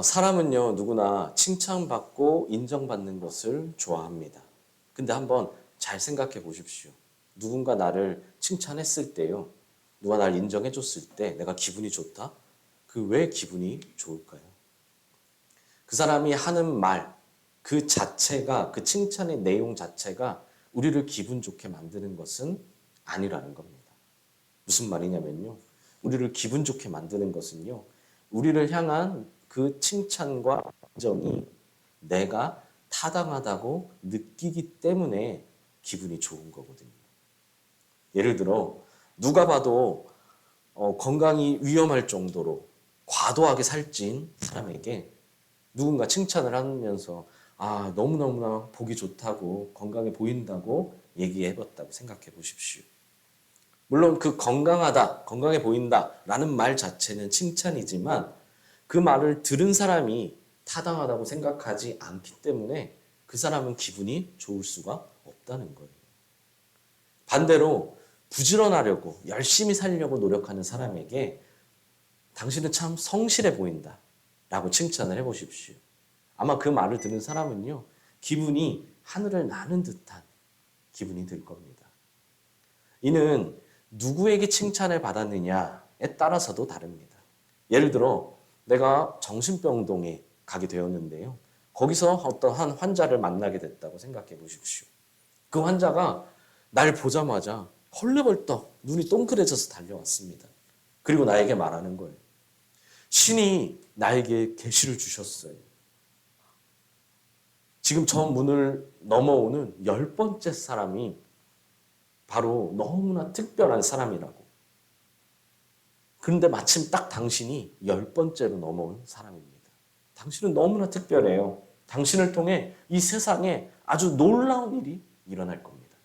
사람은요, 누구나 칭찬받고 인정받는 것을 좋아합니다. 근데 한번 잘 생각해 보십시오. 누군가 나를 칭찬했을 때요, 누가 나를 인정해 줬을 때 내가 기분이 좋다? 그 왜 기분이 좋을까요? 그 사람이 하는 말, 그 자체가, 그 칭찬의 내용 자체가 우리를 기분 좋게 만드는 것은 아니라는 겁니다. 무슨 말이냐면요, 우리를 기분 좋게 만드는 것은요, 우리를 향한 그 칭찬과 인정이 내가 타당하다고 느끼기 때문에 기분이 좋은 거거든요. 예를 들어 누가 봐도 건강이 위험할 정도로 과도하게 살찐 사람에게 누군가 칭찬을 하면서 너무너무나 보기 좋다고 건강해 보인다고 얘기해봤다고 생각해 보십시오. 물론 그 건강하다, 건강해 보인다라는 말 자체는 칭찬이지만 그 말을 들은 사람이 타당하다고 생각하지 않기 때문에 그 사람은 기분이 좋을 수가 없다는 거예요. 반대로 부지런하려고 열심히 살려고 노력하는 사람에게 당신은 참 성실해 보인다 라고 칭찬을 해보십시오. 아마 그 말을 들은 사람은요, 기분이 하늘을 나는 듯한 기분이 들 겁니다. 이는 누구에게 칭찬을 받았느냐에 따라서도 다릅니다. 예를 들어 내가 정신병동에 가게 되었는데요. 거기서 어떠한 환자를 만나게 됐다고 생각해 보십시오. 그 환자가 날 보자마자 헐레벌떡 눈이 동그래져서 달려왔습니다. 그리고 나에게 말하는 거예요. 신이 나에게 계시를 주셨어요. 지금 저 문을 넘어오는 10번째 사람이 바로 너무나 특별한 사람이라고. 그런데 마침 딱 당신이 10번째로 넘어온 사람입니다. 당신은 너무나 특별해요. 당신을 통해 이 세상에 아주 놀라운 일이 일어날 겁니다.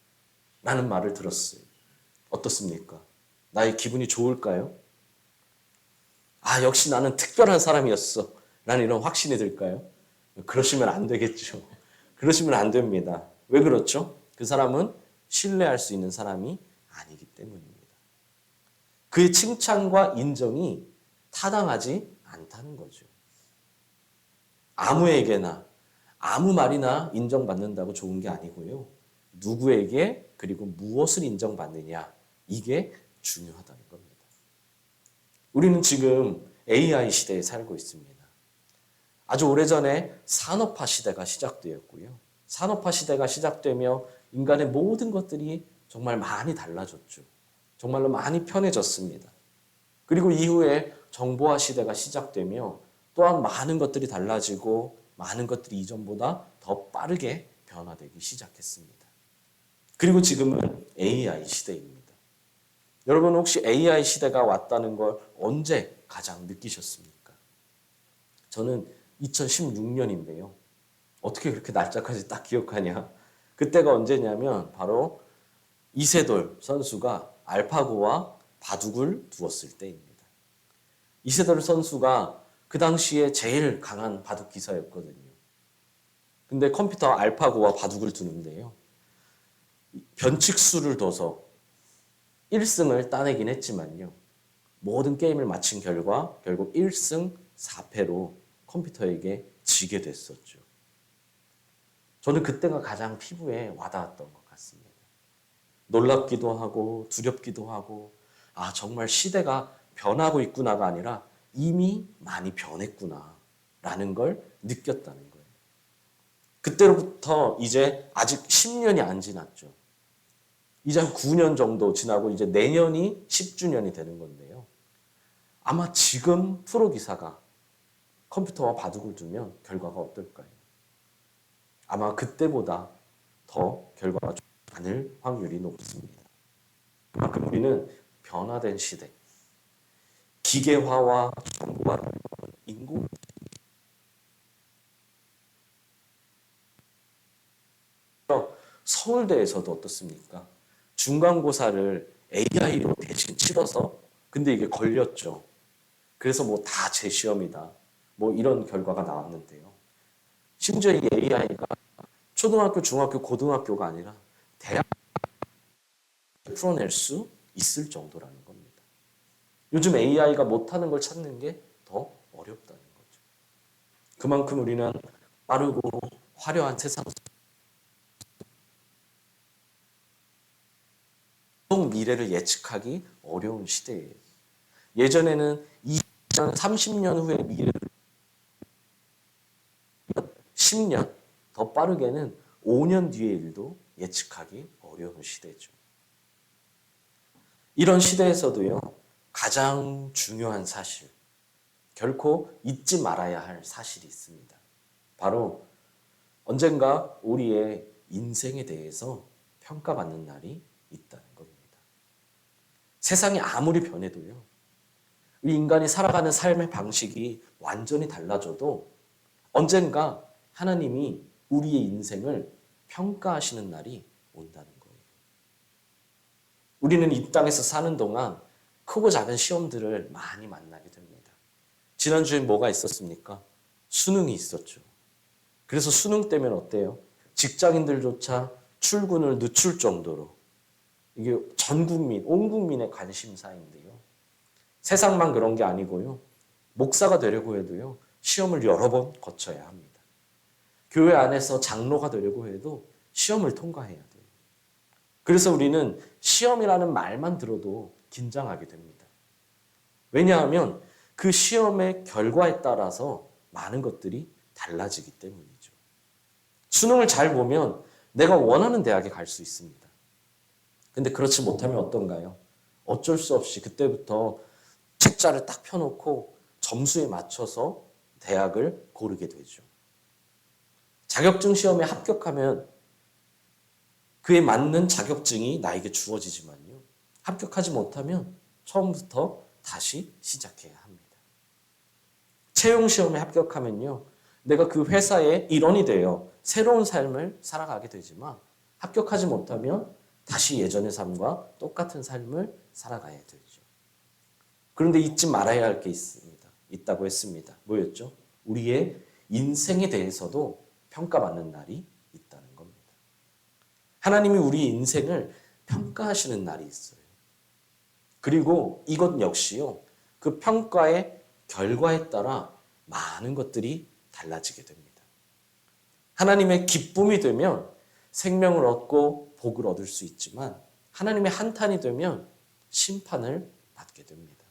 라는 말을 들었어요. 어떻습니까? 나의 기분이 좋을까요? 역시 나는 특별한 사람이었어. 라는 이런 확신이 들까요? 그러시면 안 되겠죠. 그러시면 안 됩니다. 왜 그렇죠? 그 사람은 신뢰할 수 있는 사람이 아니기 때문입니다. 그의 칭찬과 인정이 타당하지 않다는 거죠. 아무에게나 아무 말이나 인정받는다고 좋은 게 아니고요. 누구에게 그리고 무엇을 인정받느냐 이게 중요하다는 겁니다. 우리는 지금 AI 시대에 살고 있습니다. 아주 오래전에 산업화 시대가 시작되었고요. 산업화 시대가 시작되며 인간의 모든 것들이 정말 많이 달라졌죠. 정말로 많이 편해졌습니다. 그리고 이후에 정보화 시대가 시작되며 또한 많은 것들이 달라지고 많은 것들이 이전보다 더 빠르게 변화되기 시작했습니다. 그리고 지금은 AI 시대입니다. 여러분 혹시 AI 시대가 왔다는 걸 언제 가장 느끼셨습니까? 저는 2016년인데요. 어떻게 그렇게 날짜까지 딱 기억하냐? 그때가 언제냐면 바로 이세돌 선수가 알파고와 바둑을 두었을 때입니다. 이세돌 선수가 그 당시에 제일 강한 바둑 기사였거든요. 근데 컴퓨터 알파고와 바둑을 두는데요. 변칙수를 둬서 1승을 따내긴 했지만요. 모든 게임을 마친 결과 결국 1승 4패로 컴퓨터에게 지게 됐었죠. 저는 그때가 가장 피부에 와닿았던 것 같습니다. 놀랍기도 하고 두렵기도 하고 정말 시대가 변하고 있구나가 아니라 이미 많이 변했구나라는 걸 느꼈다는 거예요. 그때로부터 이제 아직 10년이 안 지났죠. 이제 한 9년 정도 지나고 이제 내년이 10주년이 되는 건데요. 아마 지금 프로기사가 컴퓨터와 바둑을 두면 결과가 어떨까요? 아마 그때보다 더 결과가 좋지 않을 확률이 높습니다. 그만큼 우리는 변화된 시대, 기계화와 정보화를 인공 서울대에서도 어떻습니까? 중간고사를 AI로 대신 치러서 근데 이게 걸렸죠. 그래서 뭐 다 재시험이다. 뭐 이런 결과가 나왔는데요. 심지어 이 AI가 초등학교, 중학교, 고등학교가 아니라 대학 풀어낼 수 있을 정도라는 겁니다. 요즘 AI가 못하는 걸 찾는 게 더 어렵다는 거죠. 그만큼 우리는 빠르고 화려한 세상 속 미래를 예측하기 어려운 시대예요. 예전에는 20년, 30년 후의 미래를 10년, 더 빠르게는 5년 뒤의 일도 예측하기 어려운 시대죠. 이런 시대에서도요, 가장 중요한 사실, 결코 잊지 말아야 할 사실이 있습니다. 바로 언젠가 우리의 인생에 대해서 평가받는 날이 있다는 겁니다. 세상이 아무리 변해도요, 우리 인간이 살아가는 삶의 방식이 완전히 달라져도 언젠가 하나님이 우리의 인생을 평가하시는 날이 온다는 거예요. 우리는 이 땅에서 사는 동안 크고 작은 시험들을 많이 만나게 됩니다. 지난주에 뭐가 있었습니까? 수능이 있었죠. 그래서 수능 때문에 어때요? 직장인들조차 출근을 늦출 정도로 이게 전 국민, 온 국민의 관심사인데요. 세상만 그런 게 아니고요. 목사가 되려고 해도요. 시험을 여러 번 거쳐야 합니다. 교회 안에서 장로가 되려고 해도 시험을 통과해야 돼요. 그래서 우리는 시험이라는 말만 들어도 긴장하게 됩니다. 왜냐하면 그 시험의 결과에 따라서 많은 것들이 달라지기 때문이죠. 수능을 잘 보면 내가 원하는 대학에 갈 수 있습니다. 근데 그렇지 못하면 어떤가요? 어쩔 수 없이 그때부터 책자를 딱 펴놓고 점수에 맞춰서 대학을 고르게 되죠. 자격증 시험에 합격하면 그에 맞는 자격증이 나에게 주어지지만요. 합격하지 못하면 처음부터 다시 시작해야 합니다. 채용 시험에 합격하면요. 내가 그 회사의 일원이 되어 새로운 삶을 살아가게 되지만 합격하지 못하면 다시 예전의 삶과 똑같은 삶을 살아가야 되죠. 그런데 잊지 말아야 할 게 있습니다. 있다고 했습니다. 뭐였죠? 우리의 인생에 대해서도 평가받는 날이 있다는 겁니다. 하나님이 우리 인생을 평가하시는 날이 있어요. 그리고 이것 역시요. 그 평가의 결과에 따라 많은 것들이 달라지게 됩니다. 하나님의 기쁨이 되면 생명을 얻고 복을 얻을 수 있지만 하나님의 한탄이 되면 심판을 받게 됩니다.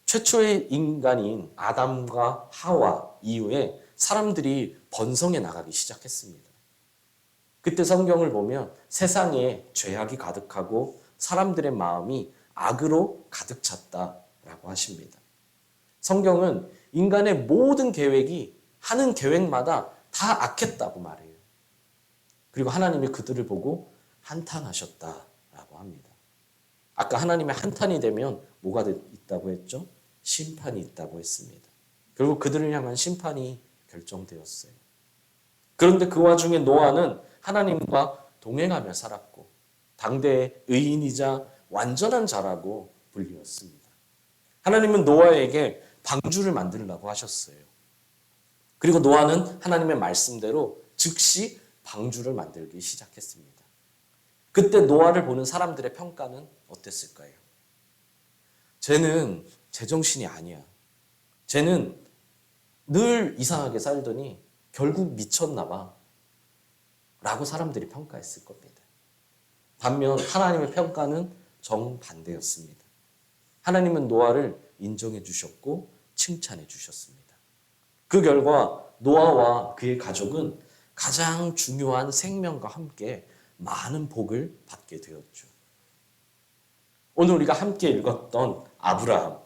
최초의 인간인 아담과 하와 이후에 사람들이 번성해 나가기 시작했습니다. 그때 성경을 보면 세상에 죄악이 가득하고 사람들의 마음이 악으로 가득 찼다라고 하십니다. 성경은 인간의 모든 계획이 하는 계획마다 다 악했다고 말해요. 그리고 하나님이 그들을 보고 한탄하셨다라고 합니다. 아까 하나님의 한탄이 되면 뭐가 있다고 했죠? 심판이 있다고 했습니다. 결국 그들을 향한 심판이 결정되었어요. 그런데 그 와중에 노아는 하나님과 동행하며 살았고 당대의 의인이자 완전한 자라고 불리웠습니다. 하나님은 노아에게 방주를 만들라고 하셨어요. 그리고 노아는 하나님의 말씀대로 즉시 방주를 만들기 시작했습니다. 그때 노아를 보는 사람들의 평가는 어땠을까요? 쟤는 제정신이 아니야. 쟤는 늘 이상하게 살더니 결국 미쳤나 봐. 라고 사람들이 평가했을 겁니다. 반면 하나님의 평가는 정반대였습니다. 하나님은 노아를 인정해 주셨고 칭찬해 주셨습니다. 그 결과 노아와 그의 가족은 가장 중요한 생명과 함께 많은 복을 받게 되었죠. 오늘 우리가 함께 읽었던 아브라함.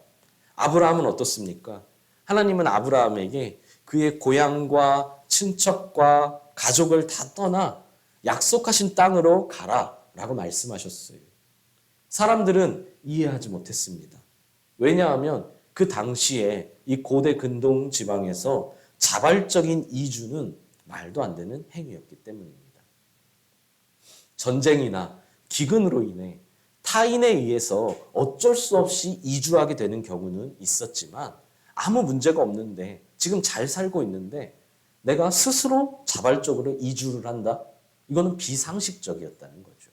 아브라함은 어떻습니까? 하나님은 아브라함에게 그의 고향과 친척과 가족을 다 떠나 약속하신 땅으로 가라 라고 말씀하셨어요. 사람들은 이해하지 못했습니다. 왜냐하면 그 당시에 이 고대 근동 지방에서 자발적인 이주는 말도 안 되는 행위였기 때문입니다. 전쟁이나 기근으로 인해 타인에 의해서 어쩔 수 없이 이주하게 되는 경우는 있었지만 아무 문제가 없는데 지금 잘 살고 있는데 내가 스스로 자발적으로 이주를 한다? 이거는 비상식적이었다는 거죠.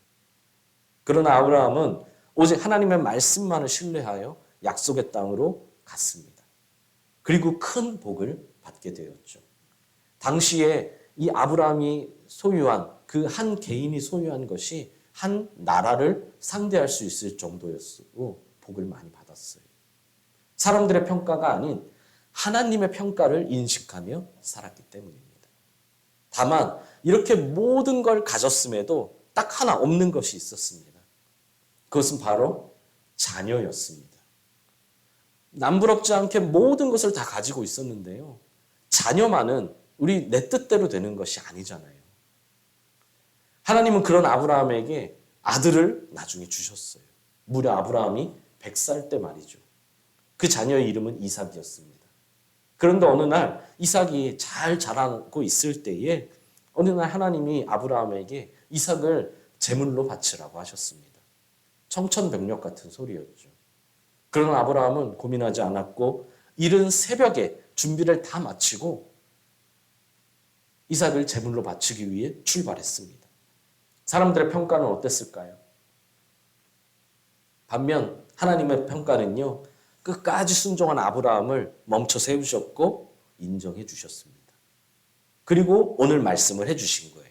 그러나 아브라함은 오직 하나님의 말씀만을 신뢰하여 약속의 땅으로 갔습니다. 그리고 큰 복을 받게 되었죠. 당시에 이 아브라함이 소유한 그 한 개인이 소유한 것이 한 나라를 상대할 수 있을 정도였고 복을 많이 받았어요. 사람들의 평가가 아닌 하나님의 평가를 인식하며 살았기 때문입니다. 다만 이렇게 모든 걸 가졌음에도 딱 하나 없는 것이 있었습니다. 그것은 바로 자녀였습니다. 남부럽지 않게 모든 것을 다 가지고 있었는데요. 자녀만은 우리 내 뜻대로 되는 것이 아니잖아요. 하나님은 그런 아브라함에게 아들을 나중에 주셨어요. 무려 아브라함이 100살 때 말이죠. 그 자녀의 이름은 이삭이었습니다. 그런데 어느 날 이삭이 잘 자라고 있을 때에 어느 날 하나님이 아브라함에게 이삭을 제물로 바치라고 하셨습니다. 청천벽력 같은 소리였죠. 그러나 아브라함은 고민하지 않았고 이른 새벽에 준비를 다 마치고 이삭을 제물로 바치기 위해 출발했습니다. 사람들의 평가는 어땠을까요? 반면 하나님의 평가는요. 끝까지 순종한 아브라함을 멈춰 세우셨고 인정해 주셨습니다. 그리고 오늘 말씀을 해주신 거예요.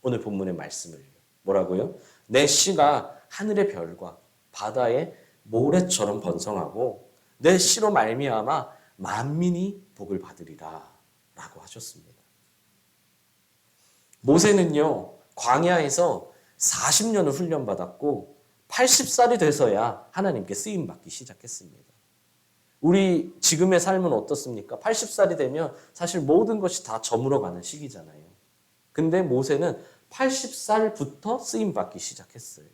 오늘 본문의 말씀을요. 뭐라고요? 내 씨가 하늘의 별과 바다의 모래처럼 번성하고 내 씨로 말미암아 만민이 복을 받으리라 라고 하셨습니다. 모세는요. 광야에서 40년을 훈련받았고 80살이 돼서야 하나님께 쓰임받기 시작했습니다. 우리 지금의 삶은 어떻습니까? 80살이 되면 사실 모든 것이 다 저물어가는 시기잖아요. 근데 모세는 80살부터 쓰임받기 시작했어요.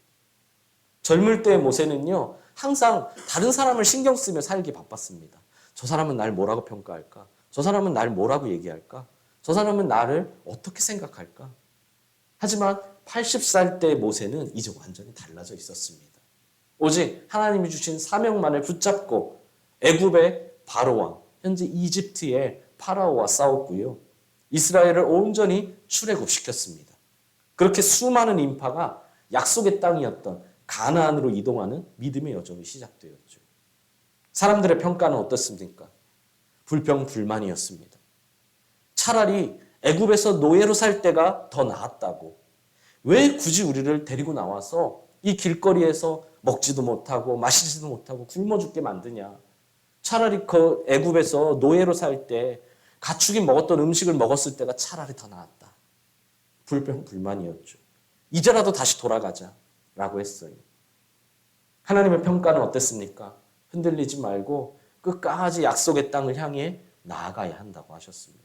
젊을 때의 모세는요. 항상 다른 사람을 신경 쓰며 살기 바빴습니다. 저 사람은 날 뭐라고 평가할까? 저 사람은 날 뭐라고 얘기할까? 저 사람은 나를 어떻게 생각할까? 하지만 80살 때 모세는 이제 완전히 달라져 있었습니다. 오직 하나님이 주신 사명만을 붙잡고 애굽의 바로왕, 현재 이집트의 파라오와 싸웠고요. 이스라엘을 온전히 출애굽시켰습니다. 그렇게 수많은 인파가 약속의 땅이었던 가나안으로 이동하는 믿음의 여정이 시작되었죠. 사람들의 평가는 어떻습니까? 불평불만이었습니다. 차라리 애굽에서 노예로 살 때가 더 나았다고. 왜 굳이 우리를 데리고 나와서 이 길거리에서 먹지도 못하고 마시지도 못하고 굶어 죽게 만드냐. 차라리 그 애굽에서 노예로 살 때 가축이 먹었던 음식을 먹었을 때가 차라리 더 나았다. 불평불만이었죠. 이제라도 다시 돌아가자라고 했어요. 하나님의 평가는 어땠습니까? 흔들리지 말고 끝까지 약속의 땅을 향해 나아가야 한다고 하셨습니다.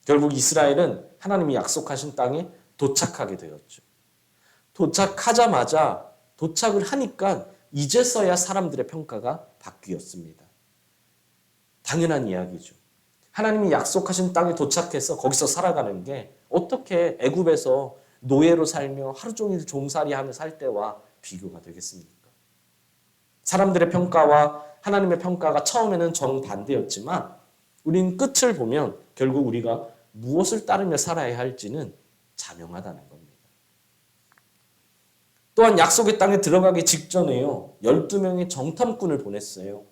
결국 이스라엘은 하나님이 약속하신 땅에 도착하게 되었죠. 도착하자마자 도착을 하니까 이제서야 사람들의 평가가 바뀌었습니다. 당연한 이야기죠. 하나님이 약속하신 땅에 도착해서 거기서 살아가는 게 어떻게 애굽에서 노예로 살며 하루 종일 종살이하며 살 때와 비교가 되겠습니까? 사람들의 평가와 하나님의 평가가 처음에는 정반대였지만 우리는 끝을 보면 결국 우리가 무엇을 따르며 살아야 할지는 자명하다는 겁니다. 또한 약속의 땅에 들어가기 직전에요. 12명의 정탐꾼을 보냈어요.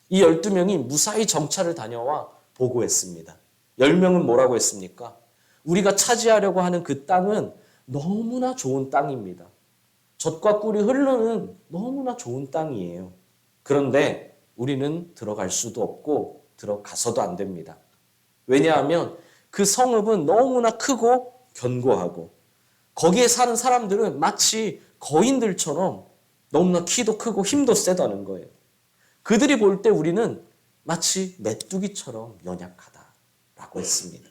이 12명이 무사히 정찰을 다녀와 보고했습니다. 10명은 뭐라고 했습니까? 우리가 차지하려고 하는 그 땅은 너무나 좋은 땅입니다. 젖과 꿀이 흐르는 너무나 좋은 땅이에요. 그런데 우리는 들어갈 수도 없고 들어가서도 안 됩니다. 왜냐하면 그 성읍은 너무나 크고 견고하고 거기에 사는 사람들은 마치 거인들처럼 너무나 키도 크고 힘도 세다는 거예요. 그들이 볼 때 우리는 마치 메뚜기처럼 연약하다라고 했습니다.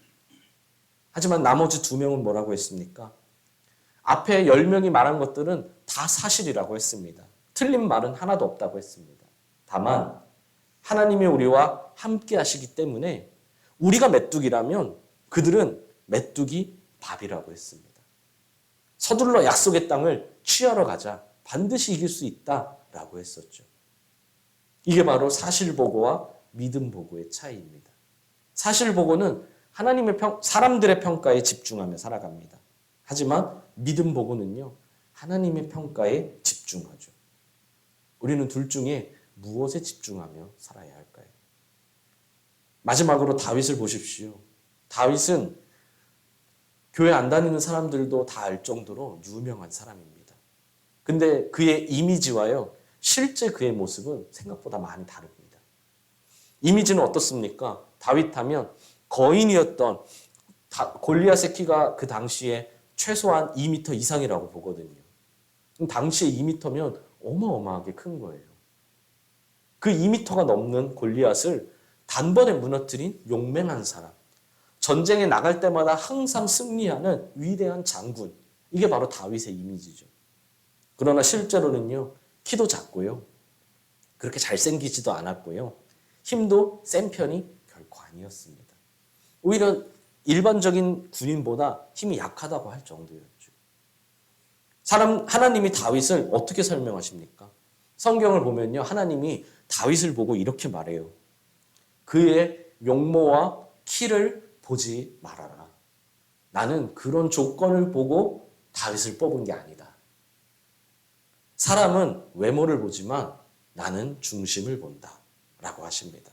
하지만 나머지 2명은 뭐라고 했습니까? 앞에 10명이 말한 것들은 다 사실이라고 했습니다. 틀린 말은 하나도 없다고 했습니다. 다만 하나님이 우리와 함께 하시기 때문에 우리가 메뚜기라면 그들은 메뚜기 밥이라고 했습니다. 서둘러 약속의 땅을 취하러 가자. 반드시 이길 수 있다라고 했었죠. 이게 바로 사실보고와 믿음보고의 차이입니다. 사실보고는 사람들의 평가에 집중하며 살아갑니다. 하지만 믿음보고는요, 하나님의 평가에 집중하죠. 우리는 둘 중에 무엇에 집중하며 살아야 할까요? 마지막으로 다윗을 보십시오. 다윗은 교회 안 다니는 사람들도 다 알 정도로 유명한 사람입니다. 근데 그의 이미지와요, 실제 그의 모습은 생각보다 많이 다릅니다. 이미지는 어떻습니까? 다윗 하면 거인이었던 골리앗의 키가 그 당시에 최소한 2m 이상이라고 보거든요. 당시에 2m면 어마어마하게 큰 거예요. 그 2m가 넘는 골리앗을 단번에 무너뜨린 용맹한 사람. 전쟁에 나갈 때마다 항상 승리하는 위대한 장군. 이게 바로 다윗의 이미지죠. 그러나 실제로는요, 키도 작고요. 그렇게 잘생기지도 않았고요. 힘도 센 편이 결코 아니었습니다. 오히려 일반적인 군인보다 힘이 약하다고 할 정도였죠. 하나님이 다윗을 어떻게 설명하십니까? 성경을 보면요, 하나님이 다윗을 보고 이렇게 말해요. 그의 용모와 키를 보지 말아라. 나는 그런 조건을 보고 다윗을 뽑은 게 아니다. 사람은 외모를 보지만 나는 중심을 본다. 라고 하십니다.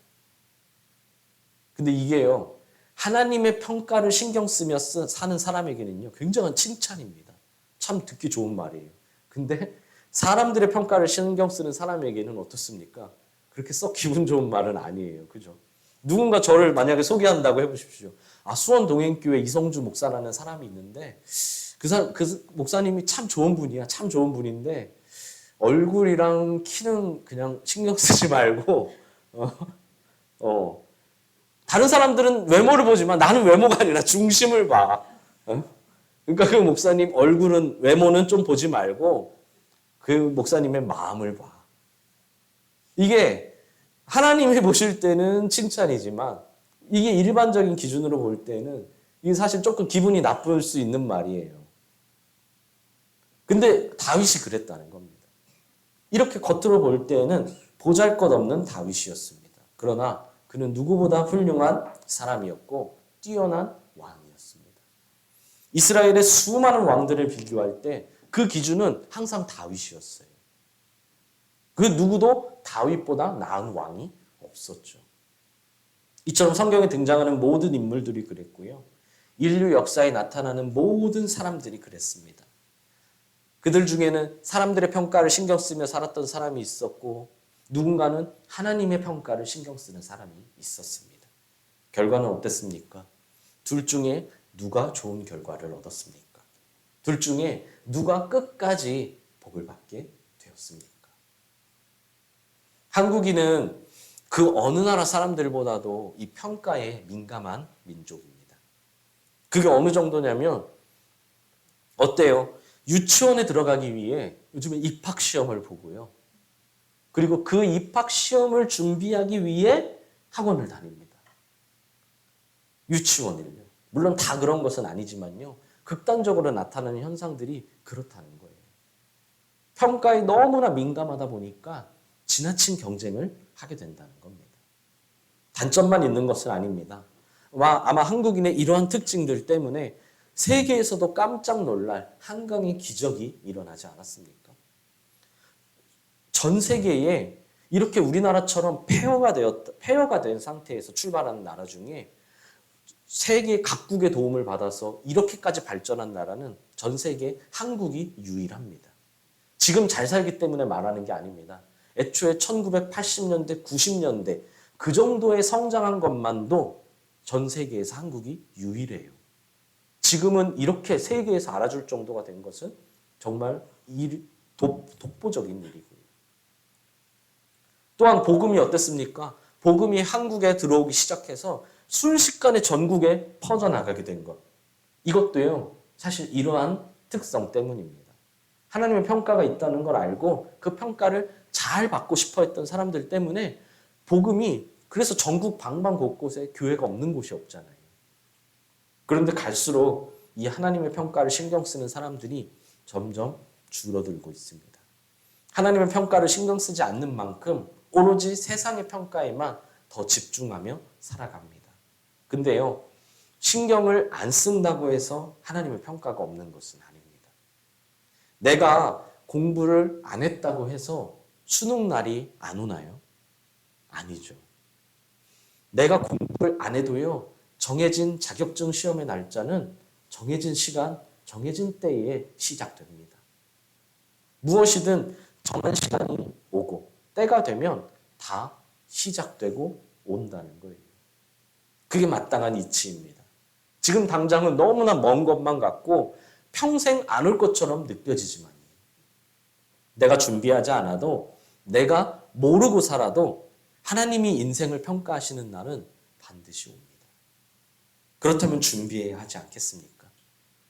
근데 이게요, 하나님의 평가를 신경 쓰며 사는 사람에게는요, 굉장한 칭찬입니다. 참 듣기 좋은 말이에요. 근데 사람들의 평가를 신경 쓰는 사람에게는 어떻습니까? 그렇게 썩 기분 좋은 말은 아니에요. 그죠? 누군가 저를 만약에 소개한다고 해보십시오. 수원동행교회 이성주 목사라는 사람이 있는데 그 목사님이 참 좋은 분이야. 참 좋은 분인데 얼굴이랑 키는 그냥 신경 쓰지 말고 다른 사람들은 외모를 보지만 나는 외모가 아니라 중심을 봐. 그러니까 그 목사님 얼굴은 외모는 좀 보지 말고 그 목사님의 마음을 봐. 이게 하나님이 보실 때는 칭찬이지만 이게 일반적인 기준으로 볼 때는 이게 사실 조금 기분이 나쁠 수 있는 말이에요. 근데 다윗이 그랬다는 겁니다. 이렇게 겉으로 볼 때는 보잘것없는 다윗이었습니다. 그러나 그는 누구보다 훌륭한 사람이었고 뛰어난 왕이었습니다. 이스라엘의 수많은 왕들을 비교할 때 그 기준은 항상 다윗이었어요. 그 누구도 다윗보다 나은 왕이 없었죠. 이처럼 성경에 등장하는 모든 인물들이 그랬고요. 인류 역사에 나타나는 모든 사람들이 그랬습니다. 그들 중에는 사람들의 평가를 신경 쓰며 살았던 사람이 있었고 누군가는 하나님의 평가를 신경 쓰는 사람이 있었습니다. 결과는 어땠습니까? 둘 중에 누가 좋은 결과를 얻었습니까? 둘 중에 누가 끝까지 복을 받게 되었습니까? 한국인은 그 어느 나라 사람들보다도 이 평가에 민감한 민족입니다. 그게 어느 정도냐면 어때요? 유치원에 들어가기 위해 요즘에 입학시험을 보고요. 그리고 그 입학시험을 준비하기 위해 학원을 다닙니다. 유치원을요. 물론 다 그런 것은 아니지만요. 극단적으로 나타나는 현상들이 그렇다는 거예요. 평가에 너무나 민감하다 보니까 지나친 경쟁을 하게 된다는 겁니다. 단점만 있는 것은 아닙니다. 아마 한국인의 이러한 특징들 때문에 세계에서도 깜짝 놀랄 한강의 기적이 일어나지 않았습니까? 전 세계에 이렇게 우리나라처럼 폐허가 된 상태에서 출발하는 나라 중에 세계 각국의 도움을 받아서 이렇게까지 발전한 나라는 전 세계 한국이 유일합니다. 지금 잘 살기 때문에 말하는 게 아닙니다. 애초에 1980년대, 90년대 그 정도의 성장한 것만도 전 세계에서 한국이 유일해요. 지금은 이렇게 세계에서 알아줄 정도가 된 것은 정말 독보적인 일이고요. 또한 복음이 어땠습니까? 복음이 한국에 들어오기 시작해서 순식간에 전국에 퍼져나가게 된 것. 이것도요, 사실 이러한 특성 때문입니다. 하나님의 평가가 있다는 걸 알고 그 평가를 잘 받고 싶어 했던 사람들 때문에 복음이 그래서 전국 방방곳곳에 교회가 없는 곳이 없잖아요. 그런데 갈수록 이 하나님의 평가를 신경 쓰는 사람들이 점점 줄어들고 있습니다. 하나님의 평가를 신경 쓰지 않는 만큼 오로지 세상의 평가에만 더 집중하며 살아갑니다. 근데요, 신경을 안 쓴다고 해서 하나님의 평가가 없는 것은 아닙니다. 내가 공부를 안 했다고 해서 수능 날이 안 오나요? 아니죠. 내가 공부를 안 해도요, 정해진 자격증 시험의 날짜는 정해진 시간, 정해진 때에 시작됩니다. 무엇이든 정한 시간이 오고 때가 되면 다 시작되고 온다는 거예요. 그게 마땅한 이치입니다. 지금 당장은 너무나 먼 것만 같고 평생 안 올 것처럼 느껴지지만 내가 준비하지 않아도 내가 모르고 살아도 하나님이 인생을 평가하시는 날은 반드시 옵니다. 그렇다면 준비해야 하지 않겠습니까?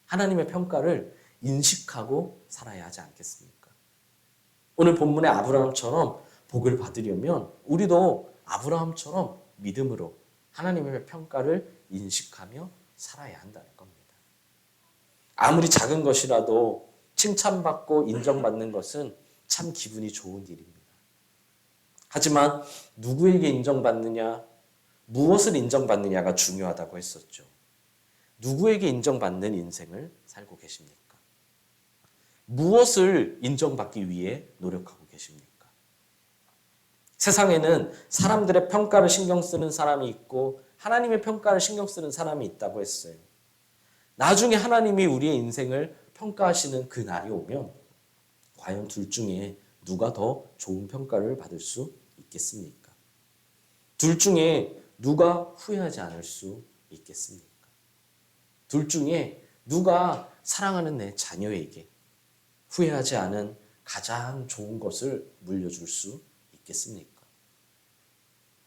하나님의 평가를 인식하고 살아야 하지 않겠습니까? 오늘 본문의 아브라함처럼 복을 받으려면 우리도 아브라함처럼 믿음으로 하나님의 평가를 인식하며 살아야 한다는 겁니다. 아무리 작은 것이라도 칭찬받고 인정받는 것은 참 기분이 좋은 일입니다. 하지만 누구에게 인정받느냐, 무엇을 인정받느냐가 중요하다고 했었죠. 누구에게 인정받는 인생을 살고 계십니까? 무엇을 인정받기 위해 노력하고 계십니까? 세상에는 사람들의 평가를 신경 쓰는 사람이 있고 하나님의 평가를 신경 쓰는 사람이 있다고 했어요. 나중에 하나님이 우리의 인생을 평가하시는 그 날이 오면 과연 둘 중에 누가 더 좋은 평가를 받을 수 있겠습니까? 둘 중에 누가 후회하지 않을 수 있겠습니까? 둘 중에 누가 사랑하는 내 자녀에게 후회하지 않은 가장 좋은 것을 물려줄 수 있겠습니까?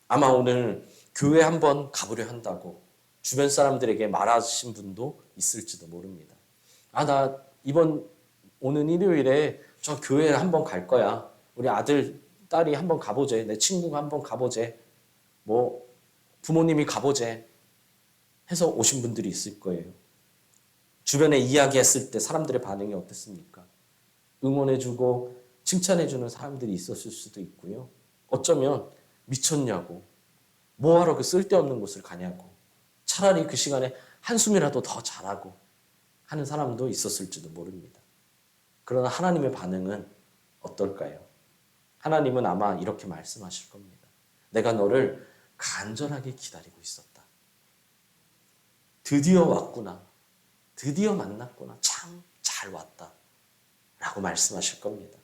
아마 오늘 교회 한번 가보려 한다고 주변 사람들에게 말하신 분도 있을지도 모릅니다. 나 이번 오는 일요일에 저 교회에 한번 갈 거야. 우리 아들, 딸이 한번 가보재. 내 친구가 한번 가보재. 뭐 부모님이 가보재. 해서 오신 분들이 있을 거예요. 주변에 이야기했을 때 사람들의 반응이 어땠습니까? 응원해주고 칭찬해주는 사람들이 있었을 수도 있고요. 어쩌면 미쳤냐고, 뭐하러 그 쓸데없는 곳을 가냐고, 차라리 그 시간에 한숨이라도 더 자라고 하는 사람도 있었을지도 모릅니다. 그러나 하나님의 반응은 어떨까요? 하나님은 아마 이렇게 말씀하실 겁니다. 내가 너를 간절하게 기다리고 있었다. 드디어 왔구나. 드디어 만났구나. 참 잘 왔다. 라고 말씀하실 겁니다.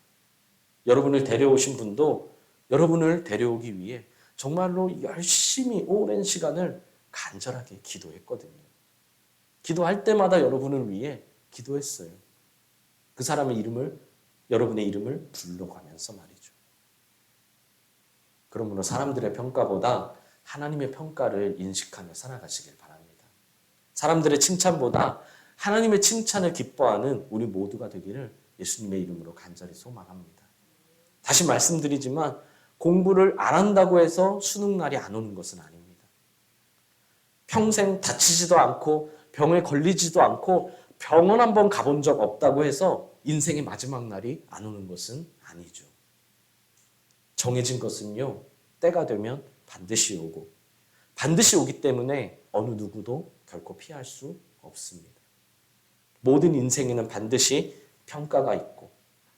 여러분을 데려오신 분도 여러분을 데려오기 위해 정말로 열심히 오랜 시간을 간절하게 기도했거든요. 기도할 때마다 여러분을 위해 기도했어요. 그 사람의 이름을, 여러분의 이름을 불러가면서 말이죠. 그러므로 사람들의 평가보다 하나님의 평가를 인식하며 살아가시길 바랍니다. 사람들의 칭찬보다 하나님의 칭찬을 기뻐하는 우리 모두가 되기를 예수님의 이름으로 간절히 소망합니다. 다시 말씀드리지만 공부를 안 한다고 해서 수능날이 안 오는 것은 아닙니다. 평생 다치지도 않고 병에 걸리지도 않고 병원 한번 가본 적 없다고 해서 인생의 마지막 날이 안 오는 것은 아니죠. 정해진 것은요, 때가 되면 반드시 오고 반드시 오기 때문에 어느 누구도 결코 피할 수 없습니다. 모든 인생에는 반드시 평가가 있고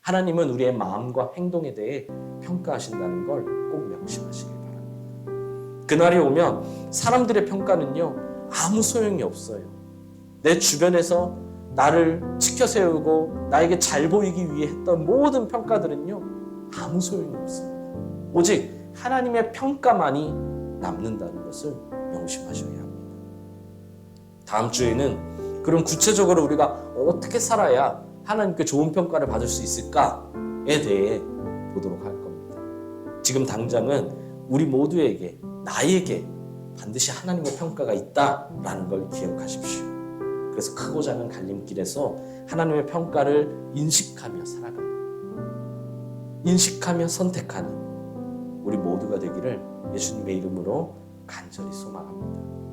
하나님은 우리의 마음과 행동에 대해 평가하신다는 걸 꼭 명심하시길 바랍니다. 그날이 오면 사람들의 평가는요, 아무 소용이 없어요. 내 주변에서 나를 치켜 세우고 나에게 잘 보이기 위해 했던 모든 평가들은요, 아무 소용이 없습니다. 오직 하나님의 평가만이 남는다는 것을 명심하셔야 합니다. 다음 주에는 그럼 구체적으로 우리가 어떻게 살아야 하나님께 좋은 평가를 받을 수 있을까에 대해 보도록 할 겁니다. 지금 당장은 우리 모두에게, 나에게 반드시 하나님의 평가가 있다라는 걸 기억하십시오. 그래서 크고 작은 갈림길에서 하나님의 평가를 인식하며 살아갑니다. 인식하며 선택하는 우리 모두가 되기를 예수님의 이름으로 간절히 소망합니다.